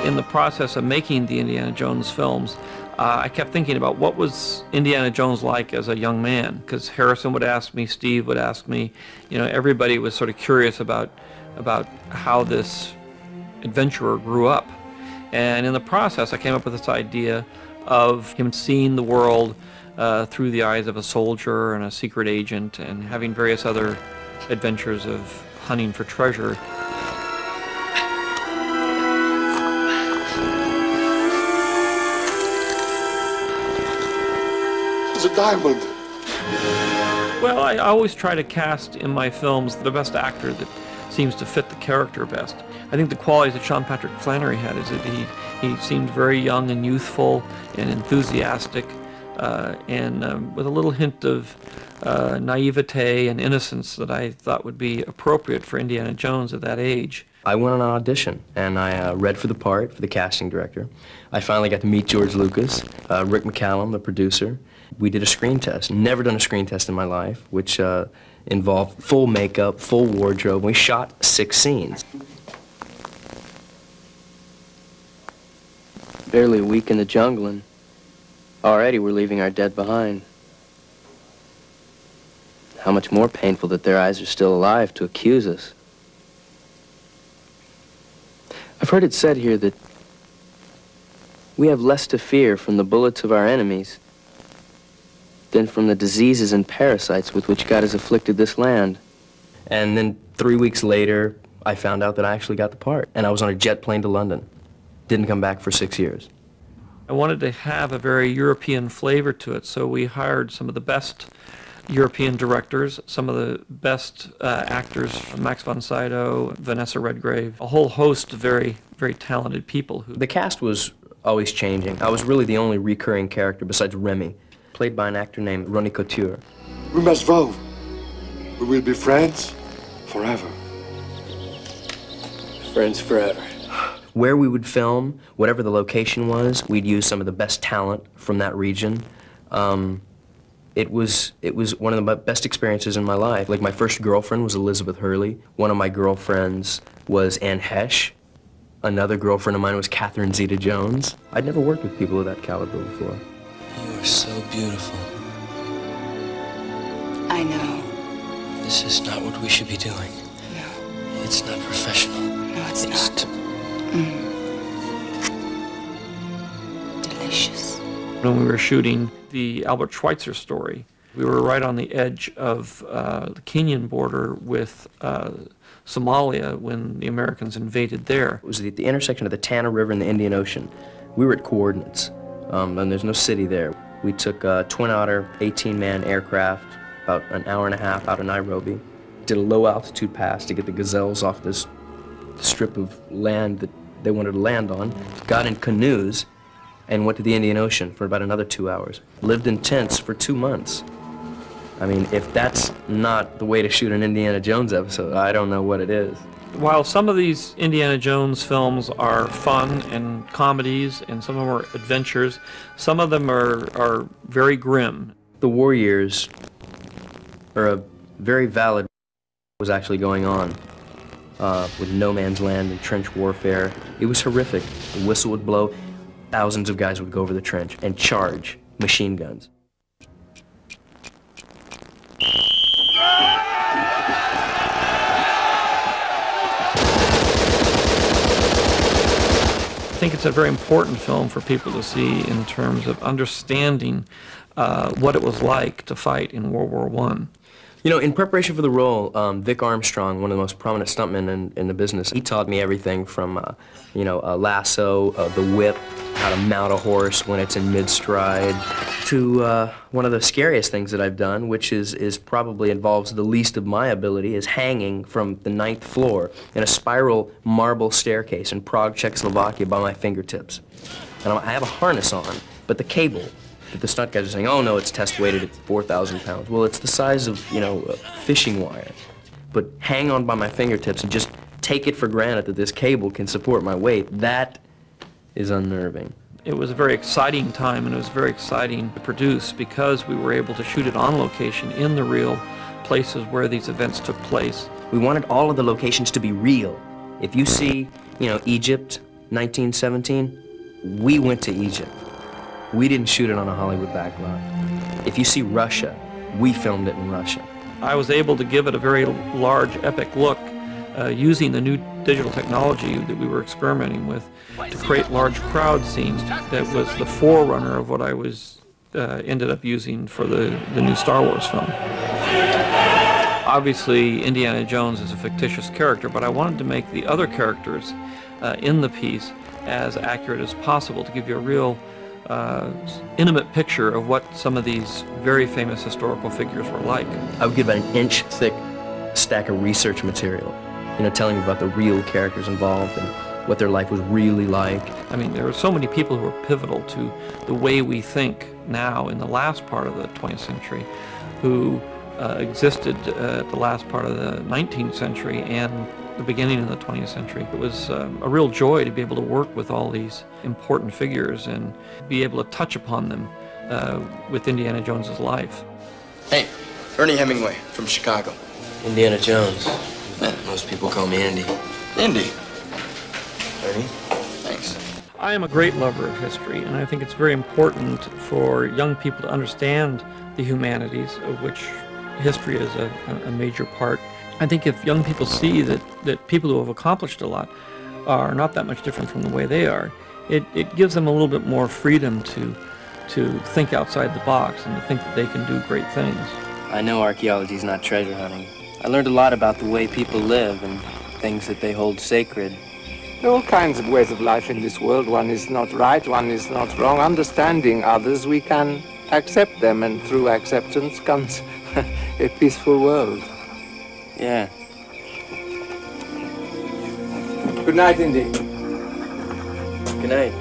In the process of making the Indiana Jones films, I kept thinking about what was Indiana Jones like as a young man, because Harrison would ask me, Steve would ask me, you know, everybody was sort of curious about how this adventurer grew up. And in the process, I came up with this idea of him seeing the world through the eyes of a soldier and a secret agent, and having various other adventures of hunting for treasure. It's a diamond. Well, I always try to cast in my films the best actor that seems to fit the character best. I think the qualities that Sean Patrick Flanery had is that he seemed very young and youthful and enthusiastic, and with a little hint of naivete and innocence that I thought would be appropriate for Indiana Jones at that age. I went on an audition, and I read for the part, for the casting director. I finally got to meet George Lucas, Rick McCallum, the producer. We did a screen test. Never done a screen test in my life, which involved full makeup, full wardrobe. We shot 6 scenes. Barely a week in the jungle, and already we're leaving our dead behind. How much more painful that their eyes are still alive to accuse us. I've heard it said here that we have less to fear from the bullets of our enemies than from the diseases and parasites with which God has afflicted this land. And then 3 weeks later, I found out that I actually got the part, and I was on a jet plane to London. Didn't come back for 6 years. I wanted to have a very European flavor to it, so we hired some of the best European directors, some of the best actors, Max von Sydow, Vanessa Redgrave, a whole host of very, very talented people. The cast was always changing. I was really the only recurring character besides Remy, played by an actor named Ronnie Couture. We must vow. We will be friends forever. Friends forever. Where we would film, whatever the location was, we'd use some of the best talent from that region. It was one of the best experiences in my life. Like, my first girlfriend was Elizabeth Hurley. One of my girlfriends was Anne Hesh. Another girlfriend of mine was Catherine Zeta-Jones. I'd never worked with people of that caliber before. You are so beautiful. I know. This is not what we should be doing. No. It's not professional. No, it's not. Delicious. When we were shooting the Albert Schweitzer story, we were right on the edge of the Kenyan border with Somalia when the Americans invaded there. It was at the intersection of the Tana River and the Indian Ocean. We were at coordinates, and there's no city there. We took a Twin Otter 18-man aircraft about an hour and a half out of Nairobi, did a low-altitude pass to get the gazelles off this strip of land that they wanted to land on, got in canoes, and went to the Indian Ocean for about another 2 hours. Lived in tents for 2 months. I mean, if that's not the way to shoot an Indiana Jones episode, I don't know what it is. While some of these Indiana Jones films are fun and comedies, and some of them are adventures, some of them are very grim. The war years are a very valid was actually going on with no man's land and trench warfare. It was horrific. The whistle would blow. Thousands of guys would go over the trench and charge machine guns. I think it's a very important film for people to see in terms of understanding what it was like to fight in World War I. You know, in preparation for the role, Vic Armstrong, one of the most prominent stuntmen in the business, he taught me everything from, you know, a lasso, the whip, how to mount a horse when it's in mid-stride, to one of the scariest things that I've done, which is probably involves the least of my ability, is hanging from the 9th floor in a spiral marble staircase in Prague, Czechoslovakia by my fingertips. And I have a harness on, but the cable that the stunt guys are saying, oh no, it's test weighted at 4,000 pounds. Well, it's the size of, you know, fishing wire. But hang on by my fingertips and just take it for granted that this cable can support my weight, that is unnerving. It was a very exciting time, and it was very exciting to produce because we were able to shoot it on location in the real places where these events took place. We wanted all of the locations to be real. If you see, you know, Egypt, 1917, we went to Egypt. We didn't shoot it on a Hollywood backlot. If you see Russia, we filmed it in Russia. I was able to give it a very large, epic look using the new digital technology that we were experimenting with to create large crowd scenes. That was the forerunner of what I was ended up using for the new Star Wars film. Obviously, Indiana Jones is a fictitious character, but I wanted to make the other characters in the piece as accurate as possible to give you a real intimate picture of what some of these very famous historical figures were like. I would give an inch-thick stack of research material, you know, telling you about the real characters involved and what their life was really like. I mean, there are so many people who are pivotal to the way we think now in the last part of the 20th century who existed at the last part of the 19th century and the beginning of the 20th century. It was a real joy to be able to work with all these important figures and be able to touch upon them with Indiana Jones's life. Hey, Ernie Hemingway from Chicago. Indiana Jones. Most people call me Indy. Indy. Ernie? Thanks. I am a great lover of history, and I think it's very important for young people to understand the humanities, of which history is a major part. I think if young people see that people who have accomplished a lot are not that much different from the way they are, it gives them a little bit more freedom to think outside the box and to think that they can do great things. I know archaeology is not treasure hunting. I learned a lot about the way people live and things that they hold sacred. There are all kinds of ways of life in this world. One is not right, one is not wrong. Understanding others, we can accept them, and through acceptance comes a peaceful world. Yeah. Good night, Indy. Good night.